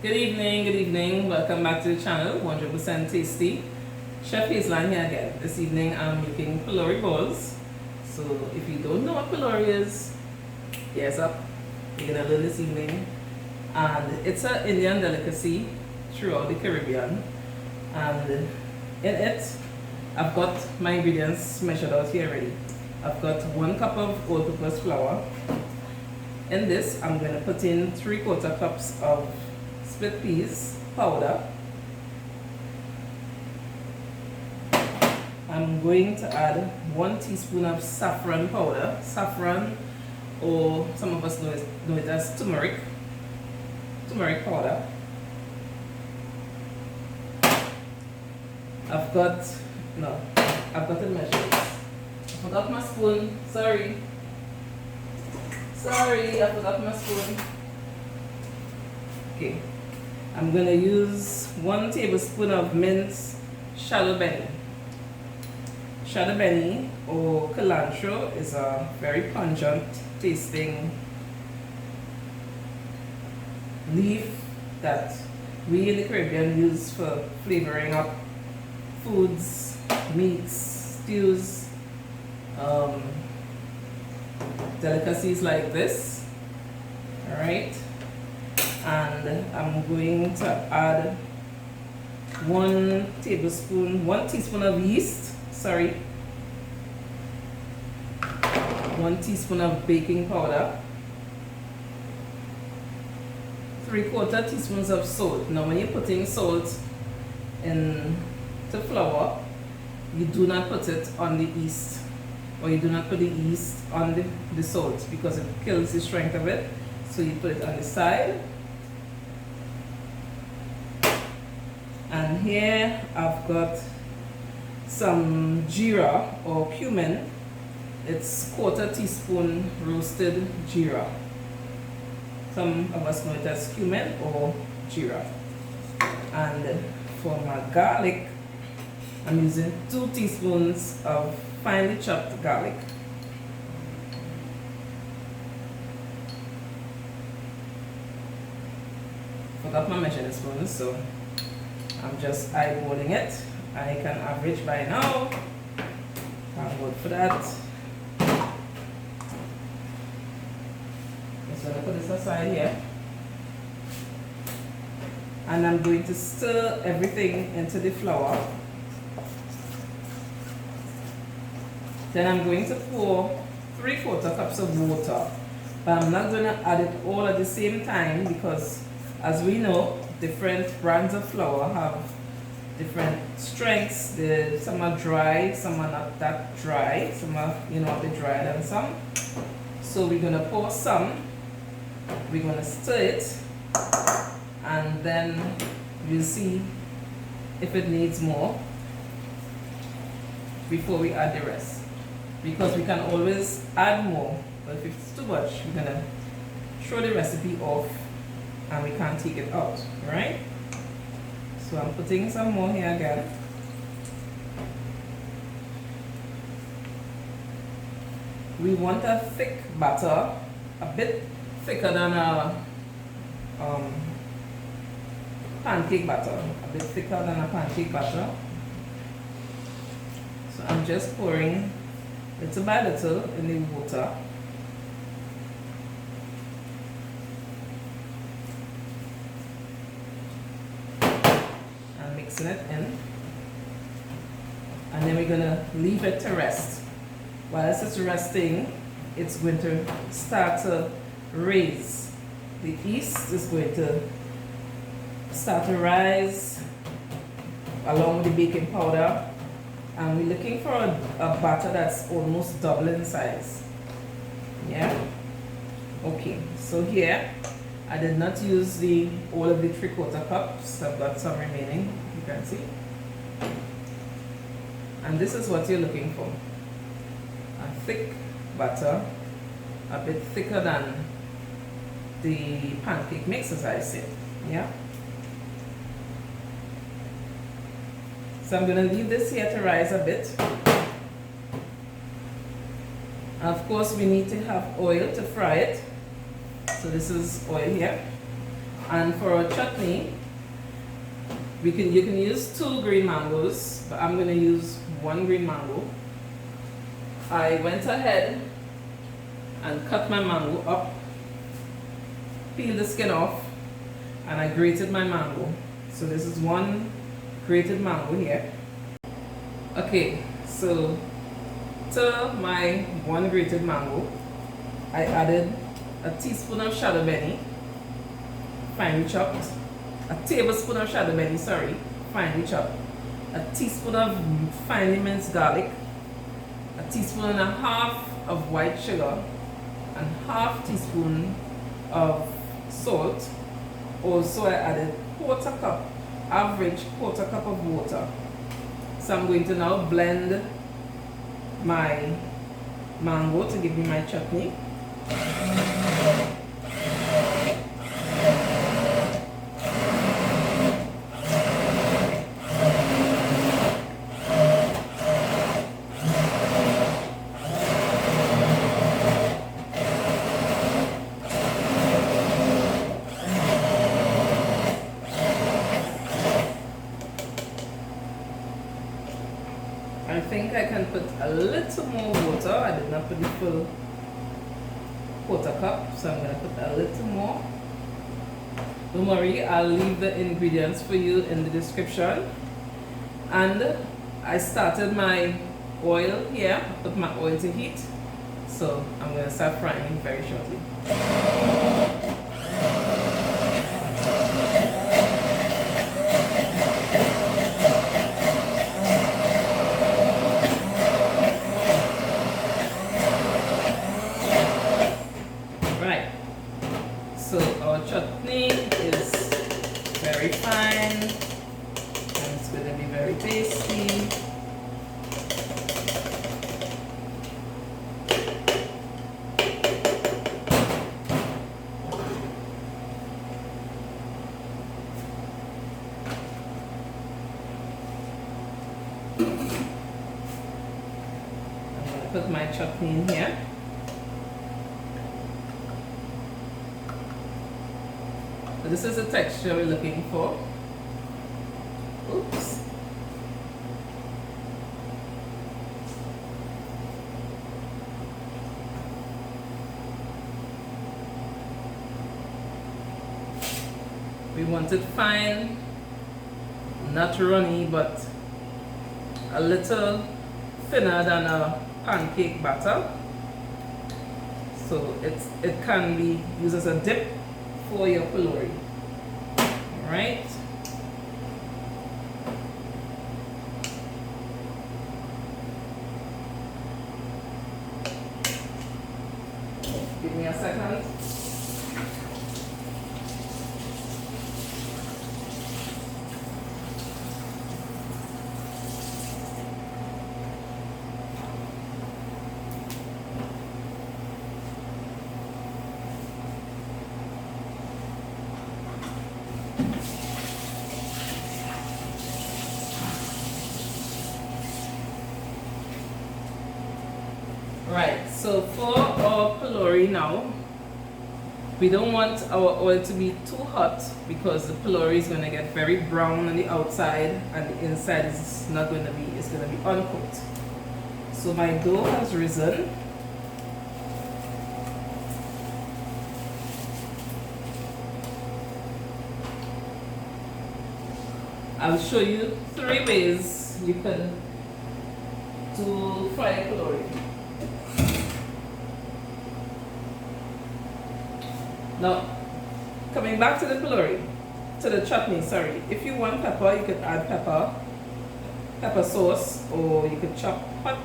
Good evening, welcome back to the channel, 100% tasty. Chef Hazeline here again. This evening I'm making Pholourie balls. So if you don't know what Pholourie is, ears up, you're gonna learn this evening. And it's an Indian delicacy throughout the Caribbean. And in it, I've got my ingredients measured out here already. I've got 1 cup of all-purpose flour. In this, I'm going to put in 3/4 cups of split peas powder. I'm going to add 1 teaspoon of saffron powder. Saffron, or some of us know it as turmeric. Turmeric powder. I've got it measured. I forgot my spoon. Sorry, I forgot my spoon. Okay. I'm going to use 1 tablespoon of minced shado beni. Shado beni or cilantro is a very pungent tasting leaf that we in the Caribbean use for flavoring up foods, meats, stews, delicacies like this. Alright. And I'm going to add 1 teaspoon of yeast, 1 teaspoon of baking powder, 3/4 teaspoons of salt. Now when you're putting salt into flour, you do not put it on the yeast, or you do not put the yeast on the salt because it kills the strength of it. So you put it on the side. And here I've got some GEERA or CUMIN. It's 1/4 teaspoon roasted GEERA. Some of us know it as CUMIN or GEERA. And for my garlic, I'm using 2 teaspoons of finely chopped garlic. Forgot my measuring spoon, so I'm just eyeballing it. I can average by now. Thank God for that. Just gonna put this aside here. And I'm going to stir everything into the flour. Then I'm going to pour 3/4 cups of water. But I'm not going to add it all at the same time because, as we know, different brands of flour have different strengths. Some are dry, some are not that dry. Some are, a bit drier than some. So we're going to pour some. We're going to stir it. And then we'll see if it needs more before we add the rest. Because we can always add more. But if it's too much, we're going to throw the recipe off and we can't take it out, right? So I'm putting some more here again. We want a thick batter, a bit thicker than a pancake batter, a bit thicker than a pancake batter. So I'm just pouring little by little in the water. Mixing it in, and then we're going to leave it to rest. While it's resting, it's going to start to raise. The yeast is going to start to rise along with the baking powder, and we're looking for a batter that's almost double in size. Yeah. Okay, so here I did not use all of the 3/4 cups. I've got some remaining, you can see. And this is what you're looking for. A thick batter, a bit thicker than the pancake mix, as I said. Yeah. So I'm going to leave this here to rise a bit. And of course we need to have oil to fry it. So this is oil here. And for our chutney, you can use 2 green mangoes, but I'm gonna use 1 green mango. I went ahead and cut my mango up, peeled the skin off, and I grated my mango. So this is 1 grated mango here. Okay, so to my 1 grated mango, I added a teaspoon of shado BENI, finely chopped, a tablespoon of shado BENI, sorry, finely chopped, a teaspoon of finely minced garlic, a teaspoon and a half of white sugar, and half teaspoon of salt. Also I added quarter cup, average quarter cup of water. So I'm going to now blend my mango to give me my chutney. I think I can put a little more water. I did not put the full quarter cup, so I'm going to put a little more. Don't worry, I'll leave the ingredients for you in the description. And I started my oil here, put my oil to heat, so I'm going to start frying very shortly. So our chutney is very fine and it's going to be very tasty. I'm going to put my chutney in here. This is the texture we're looking for. Oops. We want it fine, not runny, but a little thinner than a pancake batter. So it can be used as a dip for your pholourie. Alright. Give me a second. Right, so for our pholourie now, we don't want our oil to be too hot because the pholourie is going to get very brown on the outside and the inside is not going to be, it's going to be uncooked. So my dough has risen. I'll show you 3 ways you can fry pholourie. Now, coming back to the pholourie, to the chutney, sorry. If you want pepper, you could add pepper sauce, or you could chop hot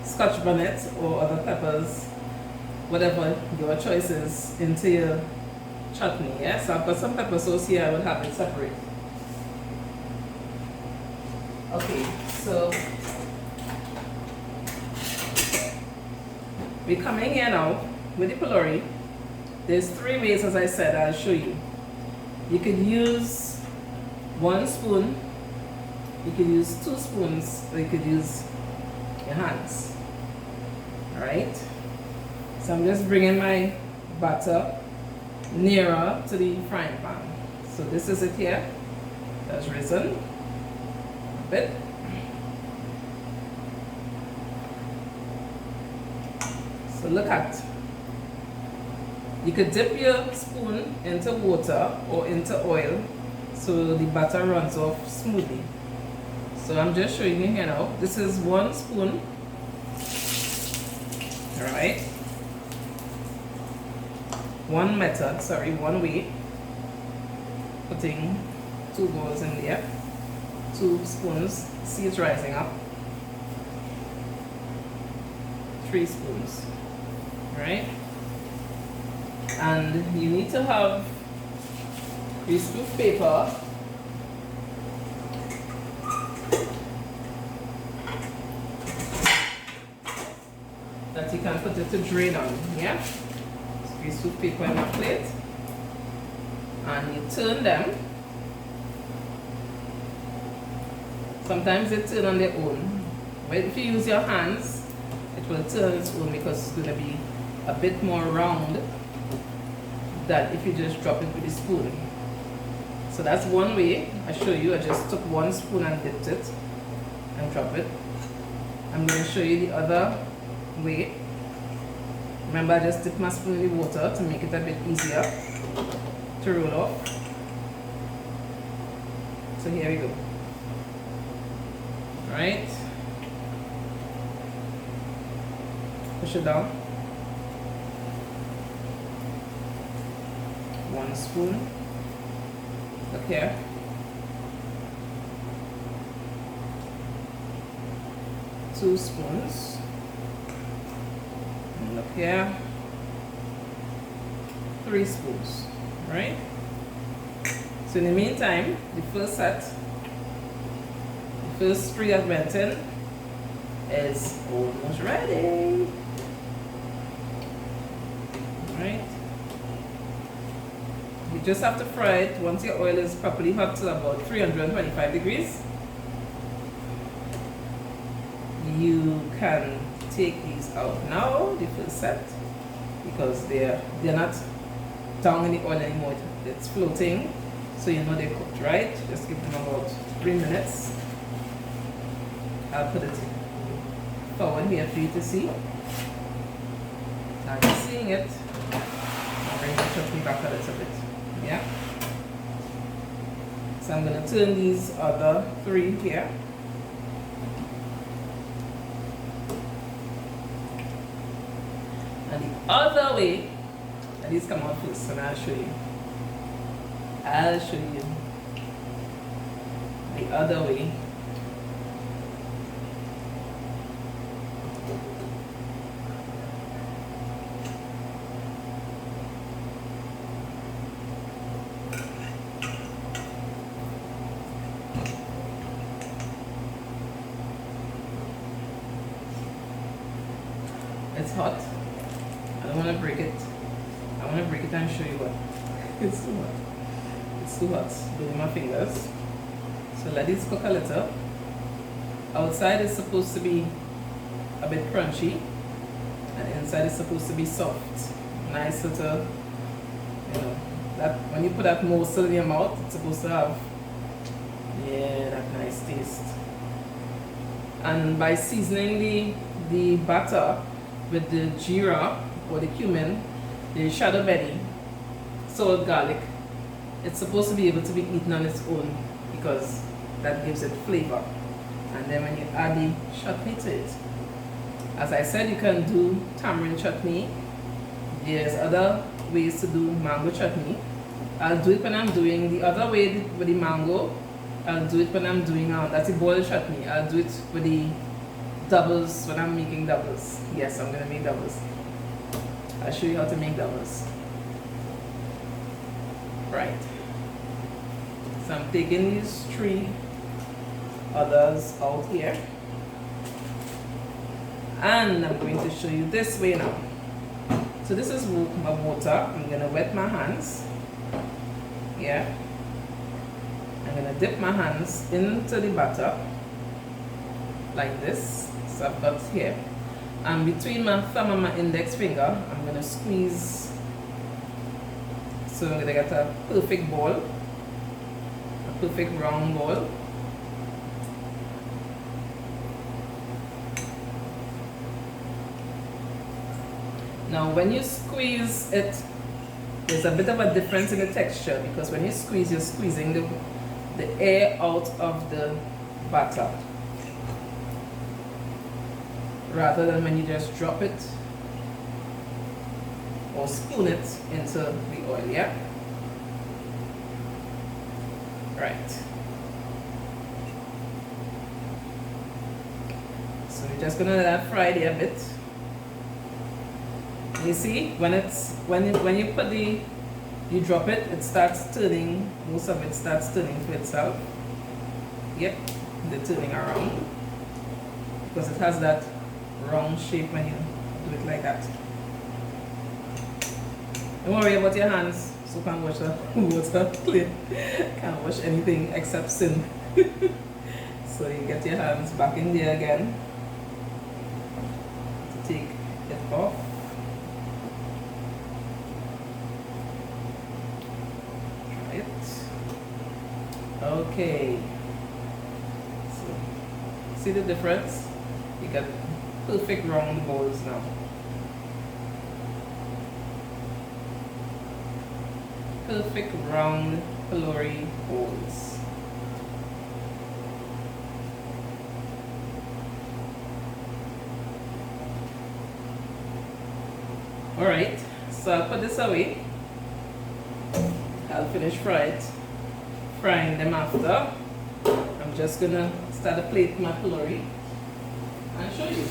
scotch bonnet or other peppers, whatever your choice is, into your chutney. Yeah? So I've got some pepper sauce here, I will have it separate. Okay, so we're coming here now with the pholourie. There's 3 ways, as I said, I'll show you. You could use 1 spoon, you could use 2 spoons, or you could use your hands. Alright? So I'm just bringing my batter nearer to the frying pan. So this is it here. That's risen a bit. So look at, you could dip your spoon into water or into oil so the batter runs off smoothly. So I'm just showing you here now. This is 1 spoon. Alright. One way. Putting 2 balls in there. 2 spoons. See it's rising up. 3 spoons. Right? And you need to have greaseproof paper that you can put it to drain on. Yeah? Greaseproof paper in a plate. And you turn them. Sometimes they turn on their own. But if you use your hands, it will turn its own because it's going to be a bit more round than if you just drop it with a spoon. So that's one way I show you. I just took 1 spoon and dipped it and drop it. I'm going to show you the other way. Remember, I just dipped my spoon in the water to make it a bit easier to roll off. So here we go. Right? Push it down. 1 spoon. Look here. Two spoons. And look here. 3 spoons. Right? So in the meantime, the first set, the first 3 that went in is almost ready. Right? You just have to fry it once your oil is properly hot to about 325 degrees. You can take these out now, the first set, because they're not down in the oil anymore. It's floating, so you know they're cooked, right? Just give them about 3 minutes. I'll put it forward here for you to see. Now you're seeing it. I'll bring the chutney back a little bit. Yeah. So I'm going to turn these other 3 here. And the other way, and these come out first, and I'll show you. I'll show you the other way. It's hot. I don't want to break it. I want to break it and show you what. It's too hot. It's too hot. Burning my fingers. So let this cook a little. Outside is supposed to be a bit crunchy, and inside is supposed to be soft. Nice little, you know, that when you put that morsel in your mouth, it's supposed to have, yeah, that nice taste. And by seasoning the batter with the GEERA or the CUMIN, the shadow BENI, salt, garlic, it's supposed to be able to be eaten on its own because that gives it flavor. And then when you add the chutney to it, as I said, you can do tamarind chutney. There's other ways to do mango chutney. I'll do it when I'm doing the other way with the mango. I'll do it when I'm doing that's a boiled chutney. I'll do it with the doubles when I'm making doubles. Yes, I'm gonna make doubles. I'll show you how to make doubles. Right. So I'm taking these 3 others out here. And I'm going to show you this way now. So this is my water. I'm gonna wet my hands. Yeah. I'm gonna dip my hands into the batter like this. So I've got here, and between my thumb and my index finger, I'm gonna squeeze. So I'm gonna get a perfect ball. perfect round ball. Now when you squeeze it, there's a bit of a difference in the texture, because when you squeeze, you're squeezing the air out of the batter, rather than when you just drop it or spoon it into the oil, yeah? Right. So we're just gonna let that fry there a bit. You see, when you put you drop it, it starts turning, most of it starts turning to itself. Yep, they're turning around, because it has that round shape when you do it like that. Don't worry about your hands, so can't wash the water clean. Can't wash anything except sin. So you get your hands back in there again to take it off. Try it. Okay. So see the difference? You got perfect round balls now. Perfect round Pholourie balls. Alright, so I'll put this away. I'll finish frying them after. I'm just gonna start to plate my Pholourie and show you.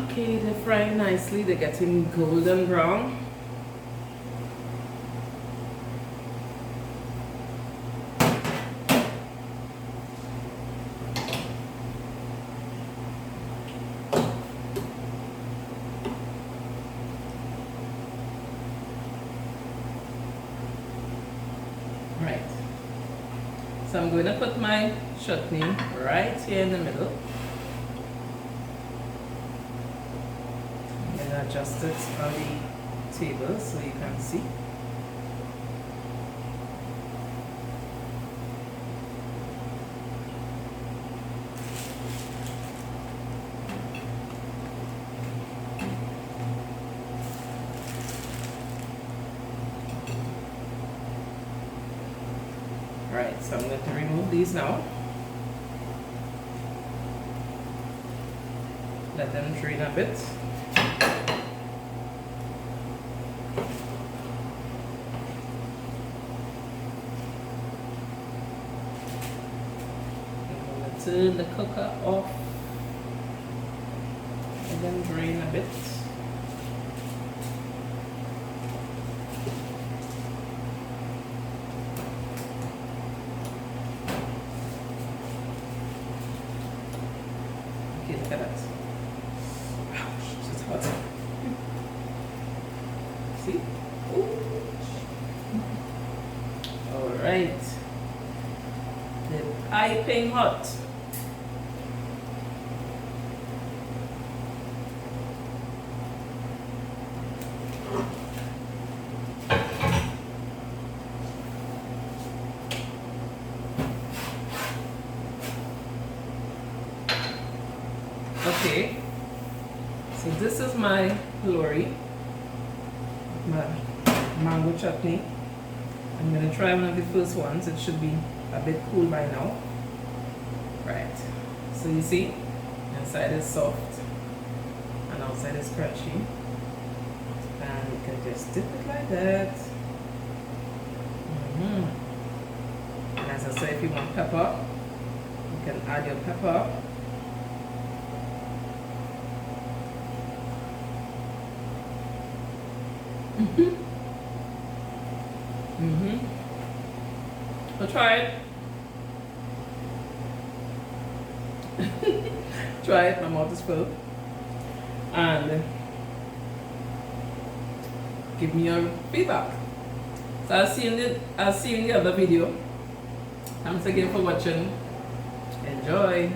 Okay, they're frying nicely, they're getting golden brown. Right, so I'm going to put my chutney right here in the middle. Adjust it on the table so you can see. Right, so I'm going to remove these now. Let them drain a bit. Turn the cooker off and then drain a bit. Okay, look at that. Ouch, it's hot. See? Alright. They're piping hot. Okay, so this is my Pholourie, my mango chutney. I'm going to try one of the first ones. It should be a bit cool by now. Right, so you see, inside is soft and outside is crunchy. And you can just dip it like that. And as I said, if you want pepper, you can add your pepper. So try it. Try it, my mouth is full. And give me your feedback. So I'll see you in the other video. Thanks again for watching. Enjoy.